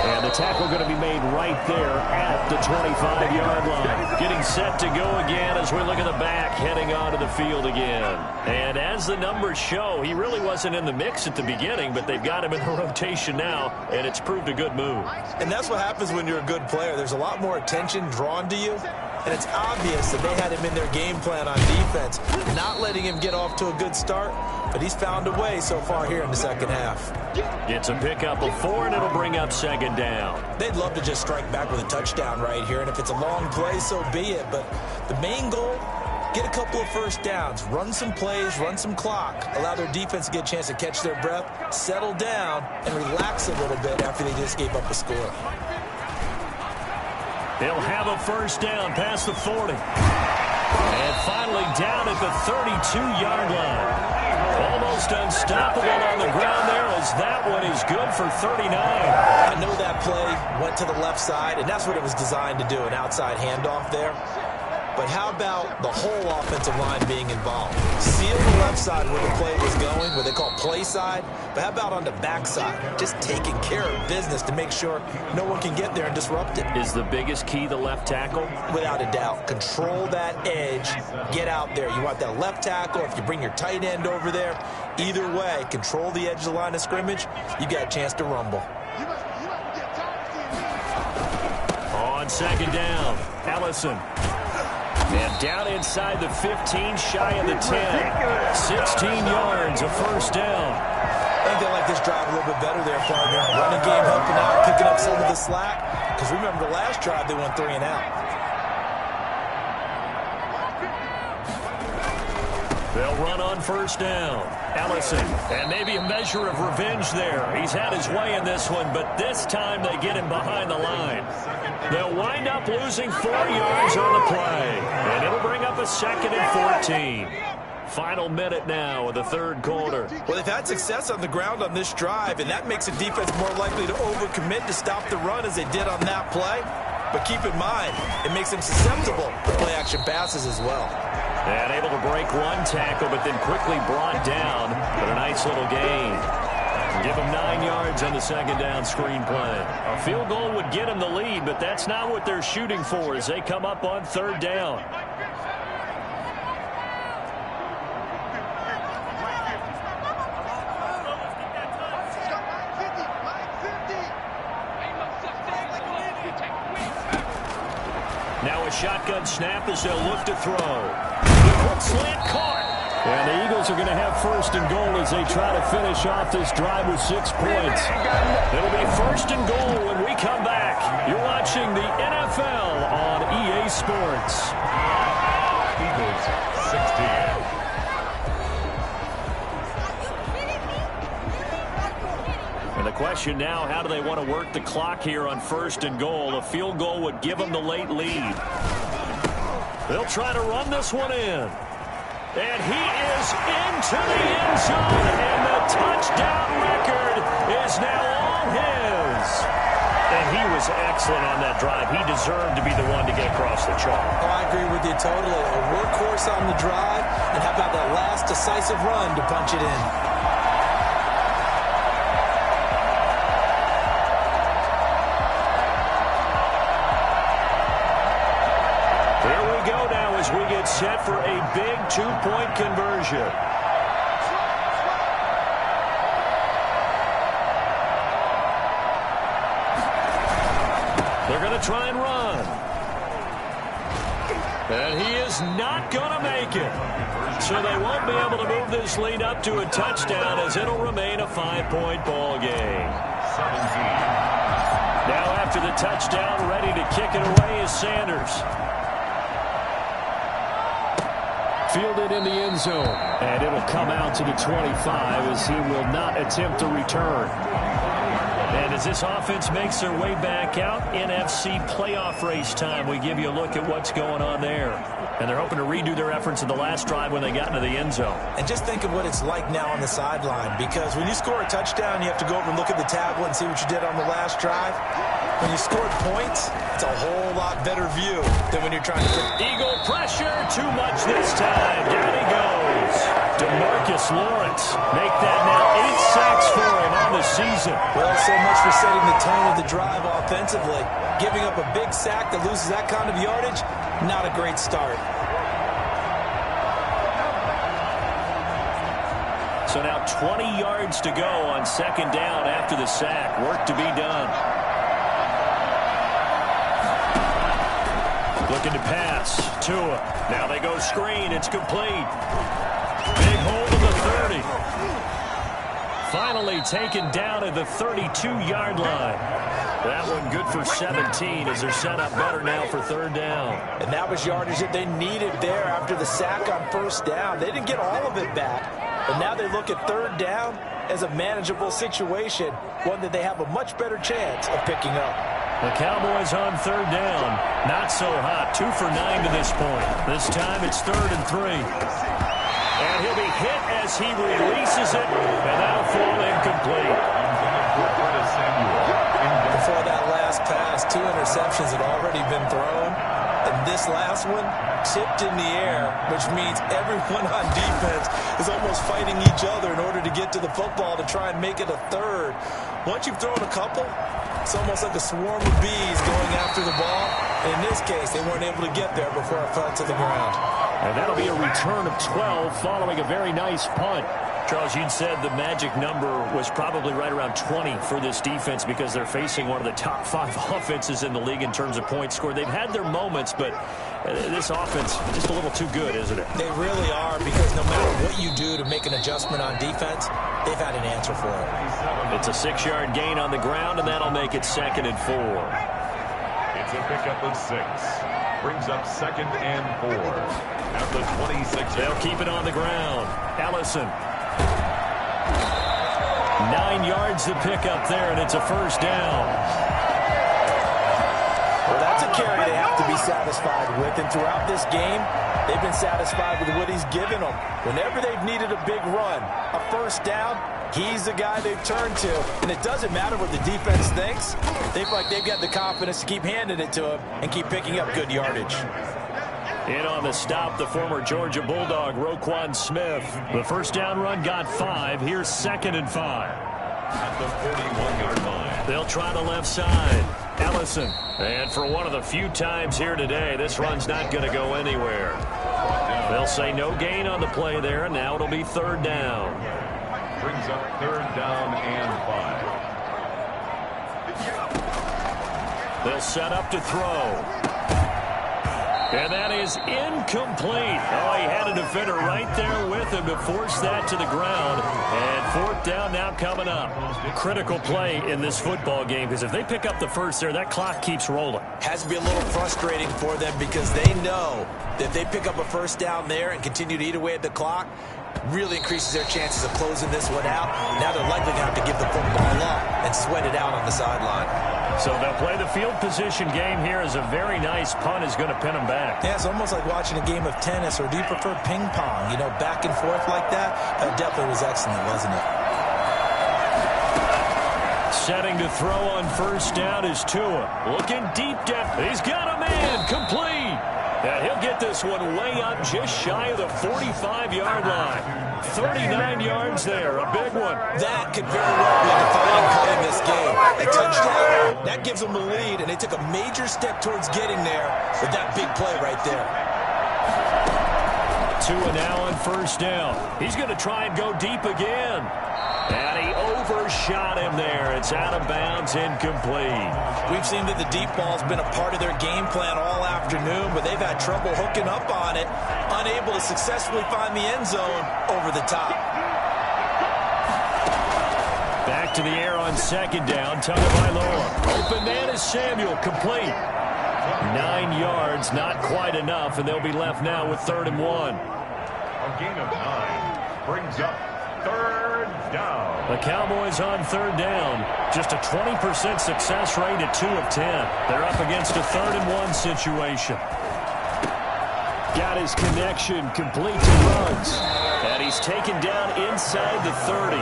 And the tackle going to be made right there at the 25-yard line. Getting set to go again as we look at the back, heading onto the field again. And as the numbers show, he really wasn't in the mix at the beginning, but they've got him in the rotation now, and it's proved a good move. And that's what happens when you're a good player. There's a lot more attention drawn to you, And it's obvious that they had him in their game plan on defense, not letting him get off to a good start, but he's found a way so far here in the second half. It's a pickup of 4, and it'll bring up second down. They'd love to just strike back with a touchdown right here, and if it's a long play, so be it. But the main goal, get a couple of first downs, run some plays, run some clock, allow their defense to get a chance to catch their breath, settle down, and relax a little bit after they just gave up a score. They'll have a first down past the 40. And finally down at the 32-yard line. Almost unstoppable on the ground there as that one is good for 39. I know that play went to the left side, and that's what it was designed to do, an outside handoff there. But how about the whole offensive line being involved? Seal the left side where the play was going, what they call play side. But how about on the back side? Just taking care of business to make sure no one can get there and disrupt it. Is the biggest key the left tackle? Without a doubt. Control that edge. Get out there. You want that left tackle. If you bring your tight end over there, either way, control the edge of the line of scrimmage. You got a chance to rumble. On second down, Ellison. And down inside the 15, shy of the 10. 16 yards, a first down. I think they like this drive a little bit better there, partner. Running game helping out, picking up some of the slack. Because remember, the last drive, they went 3 and out. They'll run on first down. Ellison, and maybe a measure of revenge there. He's had his way in this one, but this time they get him behind the line. They'll wind up losing 4 yards on the play, and it'll bring up a second and 14. Final minute now of the third quarter. Well, they've had success on the ground on this drive, and that makes the defense more likely to overcommit to stop the run as they did on that play. But keep in mind, it makes them susceptible to play-action passes as well. And able to break one tackle, but then quickly brought down. But a nice little gain. Give him 9 yards on the second down screen play. A field goal would get him the lead, but that's not what they're shooting for as they come up on third down. Now a shotgun snap as they'll look to throw. Quick slant caught. And the Eagles are going to have first and goal as they try to finish off this drive with 6 points. It'll be first and goal when we come back. You're watching the NFL on EA Sports. Eagles 16. And the question now, how do they want to work the clock here on first and goal? A field goal would give them the late lead. They'll try to run this one in. And he is into the end zone, and the touchdown record is now all his. And he was excellent on that drive. He deserved to be the one to get across the chalk. Oh, I agree with you totally. A workhorse on the drive, and how about that last decisive run to punch it in? We get set for a big 2-point conversion. They're going to try and run. And he is not going to make it. So they won't be able to move this lead up to a touchdown as it'll remain a 5-point ball game. 17. Now after the touchdown, ready to kick it away is Sanders. Fielded in the end zone, and it'll come out to the 25 as he will not attempt to return. And as this offense makes their way back out, NFC playoff race time, we give you a look at what's going on there. And they're hoping to redo their efforts in the last drive when they got into the end zone. And just think of what it's like now on the sideline, because when you score a touchdown, you have to go over and look at the tablet and see what you did on the last drive. When you scored points, it's a whole lot better view than when you're trying to... Eagle pressure, too much this time. Down he goes. DeMarcus Lawrence make that now 8 sacks for him on the season. Well, so much for setting the tone of the drive offensively. Giving up a big sack that loses that kind of yardage, not a great start. So now 20 yards to go on second down after the sack. Work to be done. Looking to pass. Tua. Now they go screen. It's complete. Big hold of the 30. Finally taken down at the 32-yard line. That one good for 17 as they're set up better now for third down. And that was yardage that they needed there after the sack on first down. They didn't get all of it back, but now they look at third down as a manageable situation, one that they have a much better chance of picking up. The Cowboys on third down. Not so hot. 2 for 9 to this point. This time it's 3rd and 3. And he'll be hit as he releases it, and that'll fall incomplete. Before that last pass, 2 interceptions had already been thrown. And this last one tipped in the air, which means everyone on defense is almost fighting each other in order to get to the football to try and make it a third. Once you've thrown a couple, it's almost like a swarm of bees going after the ball. And in this case, they weren't able to get there before it fell to the ground. And that'll be a return of 12 following a very nice punt. Charles, you'd said the magic number was probably right around 20 for this defense because they're facing one of the top 5 offenses in the league in terms of points scored. They've had their moments, but this offense just a little too good, isn't it? They really are, because no matter what you do to make an adjustment on defense, they've had an answer for it. It's a 6-yard gain on the ground, and that'll make it 2nd and 4. It's a pickup of 6. Brings up 2nd and 4 at the 26. They'll keep it on the ground. Ellison. 9 yards to pick up there, and it's a first down. Well, that's a carry they have to be satisfied with. And throughout this game, they've been satisfied with what he's given them. Whenever they've needed a big run, a first down, he's the guy they've turned to. And it doesn't matter what the defense thinks. They feel like they've got the confidence to keep handing it to him and keep picking up good yardage. In on the stop, the former Georgia Bulldog, Roquan Smith. The first down run got 5. Here's 2nd and 5. At the 41-yard line. They'll try the left side. Ellison. And for one of the few times here today, this run's not going to go anywhere. They'll say no gain on the play there, and now it'll be 3rd down. Brings up 3rd down and 5. They'll set up to throw. And that is incomplete. Oh, he had a defender right there with him to force that to the ground. And 4th down now coming up. Critical play in this football game, because if they pick up the first there, that clock keeps rolling. Has to be a little frustrating for them, because they know that if they pick up a first down there and continue to eat away at the clock, really increases their chances of closing this one out. Now they're likely going to have to give the football up and sweat it out on the sideline. So they'll play the field position game here as a very nice punt is going to pin them back. Yeah, it's almost like watching a game of tennis, or do you prefer ping pong? You know, back and forth like that? That definitely was excellent, wasn't it? Setting to throw on first down is Tua. Looking deep down. He's got a man. Complete. And he'll get this one way up just shy of the 45-yard line. 39 yards there, a big one. That could very well be a defining play in this game. A touchdown, that gives them the lead, and they took a major step towards getting there with that big play right there. Tua now on first down. He's going to try and go deep again. And he overshot him there. It's out of bounds, incomplete. We've seen that the deep ball's been a part of their game plan all afternoon, but they've had trouble hooking up on it, unable to successfully find the end zone over the top. Back to the air on second down. Tagovailoa. Open man is Samuel. Complete. 9 yards, not quite enough, and they'll be left now with 3rd and 1. A gain of 9 brings up 3rd down. The Cowboys on 3rd down. Just a 20% success rate at 2 of 10. They're up against a 3rd and 1 situation. Got his connection, complete to runs. And he's taken down inside the 30.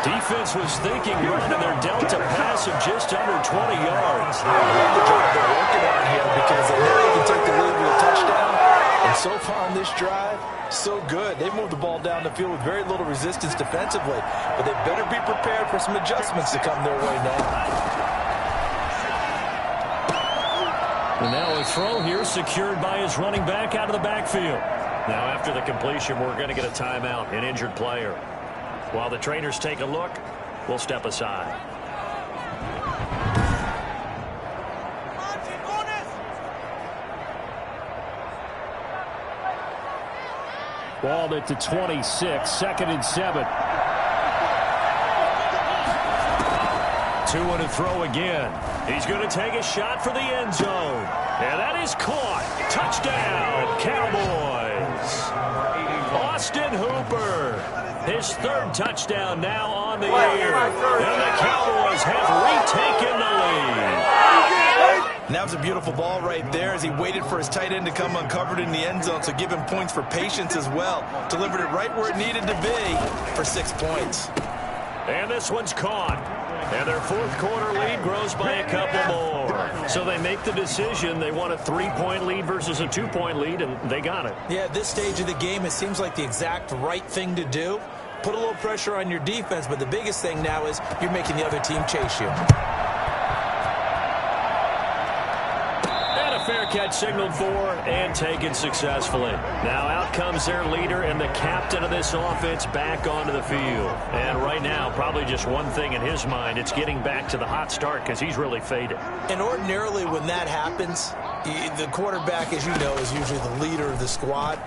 Defense was thinking running their delta pass of just under 20 yards. I love the drive they're working on here, because they know they can take the lead with a touchdown. And so far on this drive, so good. They moved the ball down the field with very little resistance defensively. But they better be prepared for some adjustments to come their way now. And now a throw here secured by his running back out of the backfield. Now after the completion, we're going to get a timeout, an injured player. While the trainers take a look, we'll step aside. Ball at the 26, 2nd and 7. 2 and a throw again. He's going to take a shot for the end zone. And that is caught. Touchdown, Cowboys. Austin Hooper. His 3rd touchdown now on the year. And the Cowboys have retaken the lead. And that was a beautiful ball right there as he waited for his tight end to come uncovered in the end zone, so give him points for patience as well. Delivered it right where it needed to be for 6 points. And this one's caught. And their 4th quarter lead grows by a couple more. So they make the decision. They want a 3-point lead versus a 2-point lead, and they got it. Yeah, at this stage of the game, it seems like the exact right thing to do. Put a little pressure on your defense, but the biggest thing now is you're making the other team chase you. Fair catch signaled for and taken successfully. Now out comes their leader and the captain of this offense back onto the field. And right now, probably just one thing in his mind, it's getting back to the hot start because he's really faded. And ordinarily when that happens, the quarterback, as you know, is usually the leader of the squad.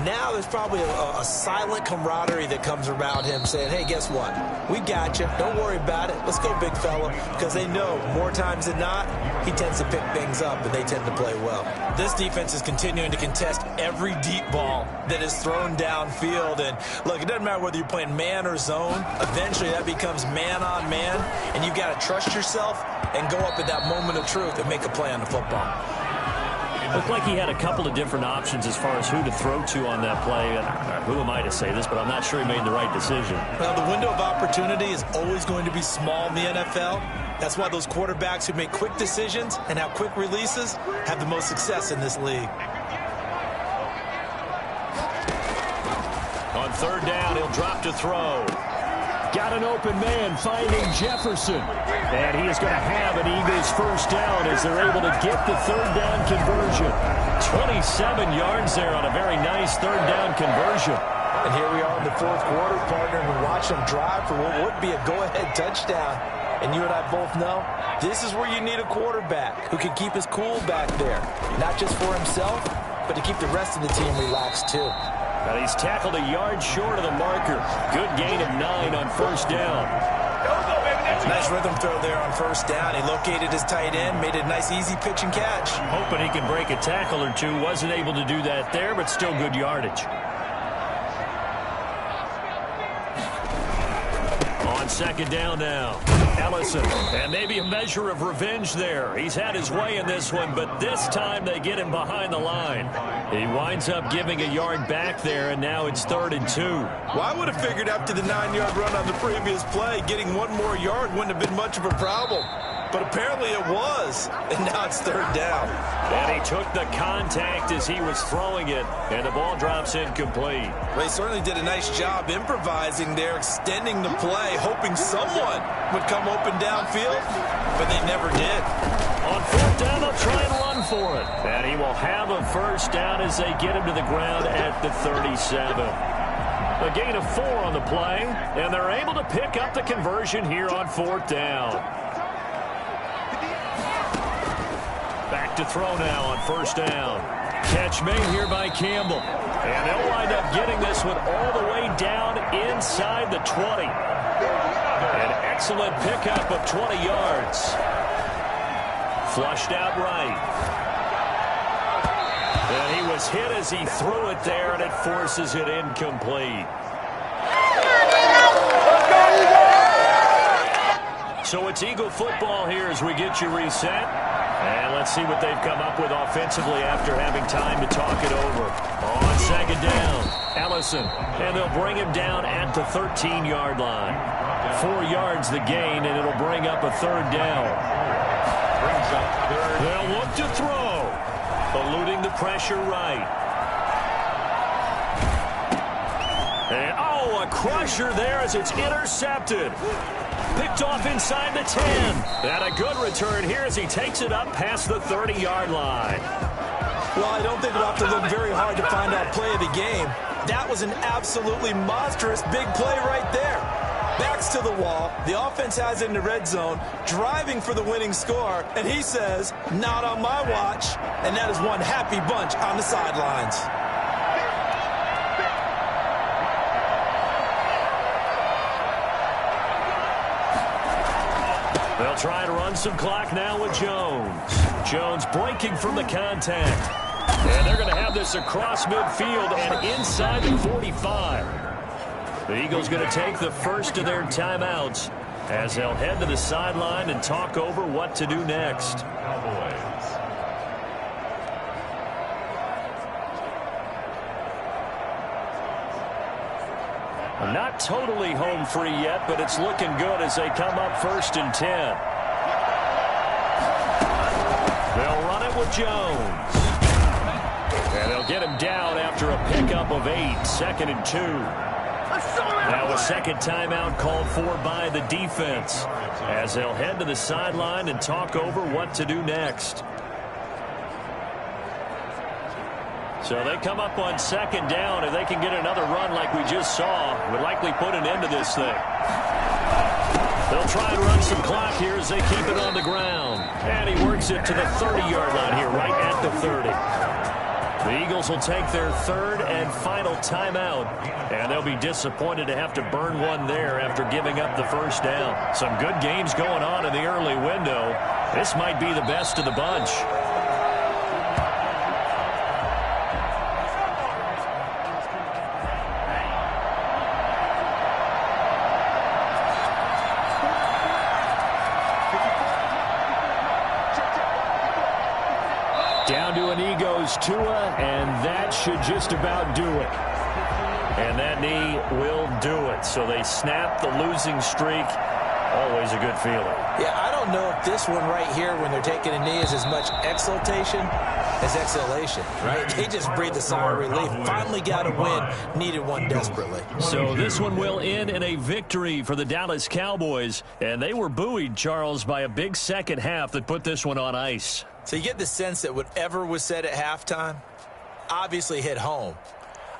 Now there's probably a silent camaraderie that comes around him saying, hey, guess what? We got you. Don't worry about it. Let's go, big fella. Because they know more times than not, he tends to pick things up and they tend to play well. This defense is continuing to contest every deep ball that is thrown downfield. And look, it doesn't matter whether you're playing man or zone. Eventually that becomes man on man. And you got to trust yourself and go up at that moment of truth and make a play on the football. Looked like he had a couple of different options as far as who to throw to on that play. And who am I to say this, but I'm not sure he made the right decision. Well, the window of opportunity is always going to be small in the NFL. That's why those quarterbacks who make quick decisions and have quick releases have the most success in this league. On 3rd down, he'll drop to throw. Got an open man finding Jefferson. And he is going to have an Eagles 1st down as they're able to get the 3rd down conversion. 27 yards there on a very nice 3rd down conversion. And here we are in the 4th quarter, partner, and we watch them drive for what would be a go-ahead touchdown. And you and I both know this is where you need a quarterback who can keep his cool back there. Not just for himself, but to keep the rest of the team relaxed too. And he's tackled a yard short of the marker. Good gain of 9 on 1st down. Nice rhythm throw there on 1st down. He located his tight end, made it a nice easy pitch and catch. Hoping he can break a tackle or two. Wasn't able to do that there, but still good yardage. On 2nd down now, Ellison. And maybe a measure of revenge there. He's had his way in this one, but this time they get him behind the line. He winds up giving a yard back there, and now it's 3rd and 2. Well, I would have figured after the 9-yard run on the previous play, getting 1 more yard wouldn't have been much of a problem. But apparently it was, and now it's 3rd down. And he took the contact as he was throwing it, and the ball drops incomplete. Well, he certainly did a nice job improvising there, extending the play, hoping someone would come open downfield, but they never did. On 4th down, they'll try and run for it. And he will have a 1st down as they get him to the ground at the 37. A gain of 4 on the play, and they're able to pick up the conversion here on 4th down. Back to throw now on 1st down. Catch made here by Campbell. And they'll wind up getting this one all the way down inside the 20. An excellent pickup of 20 yards. Flushed out right. And he was hit as he threw it there, and it forces it incomplete. So it's Eagle football here as we get you reset. And let's see what they've come up with offensively after having time to talk it over. On 2nd down, Ellison. And they'll bring him down at the 13-yard line. 4 yards the gain, and it'll bring up a 3rd down. They'll look to throw. Eluding the pressure right. And, oh, a crusher there as it's intercepted. Picked off inside the 10. And a good return here as he takes it up past the 30-yard line. Well, I don't think we'll have to look very hard to find out play of the game. That was an absolutely monstrous big play right there. Backs to the wall. The offense has it in the red zone, driving for the winning score. And he says, not on my watch. And that is one happy bunch on the sidelines. They'll try to run some clock now with Jones. Jones breaking from the contact. And they're going to have this across midfield and inside the 45. The Eagles going to take the first of their timeouts as they'll head to the sideline and talk over what to do next. Cowboys. Not totally home free yet, but it's looking good as they come up 1st and 10. They'll run it with Jones. And they'll get him down after a pickup of 8, 2nd and 2. Now a second timeout called for by the defense as they'll head to the sideline and talk over what to do next. So they come up on 2nd down. If they can get another run like we just saw, would likely put an end to this thing. They'll try and run some clock here as they keep it on the ground. And he works it to the 30-yard line here, right at the 30. The Eagles will take their 3rd and final timeout, and they'll be disappointed to have to burn one there after giving up the 1st down. Some good games going on in the early window. This might be the best of the bunch. Down to an knee goes Tua, and that should just about do it. And that knee will do it. So they snap the losing streak. Always a good feeling. Yeah, I don't know if this one right here, when they're taking a knee, is as much exultation as exhalation, right? They just breathed a sigh of relief. Finally got a win. Needed one desperately. So this one will end in a victory for the Dallas Cowboys. And they were buoyed, Charles, by a big second half that put this one on ice. So you get the sense that whatever was said at halftime obviously hit home.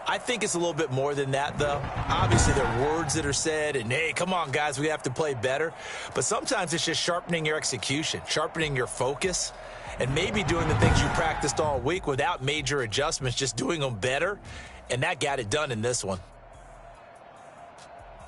I think it's a little bit more than that, though. Obviously, there are words that are said, and, hey, come on, guys, we have to play better. But sometimes it's just sharpening your execution, sharpening your focus, and maybe doing the things you practiced all week without major adjustments, just doing them better. And that got it done in this one.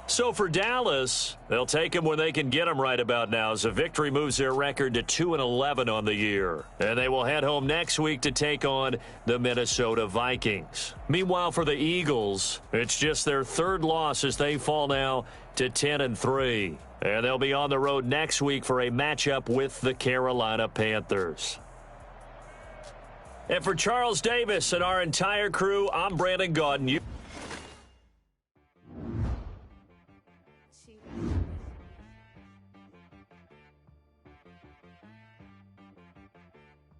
So for Dallas, they'll take them when they can get them right about now, as a victory moves their record to 2-11 on the year. And they will head home next week to take on the Minnesota Vikings. Meanwhile, for the Eagles, it's just their 3rd loss as they fall now to 10-3. And they'll be on the road next week for a matchup with the Carolina Panthers. And for Charles Davis and our entire crew, I'm Brandon Gaudin.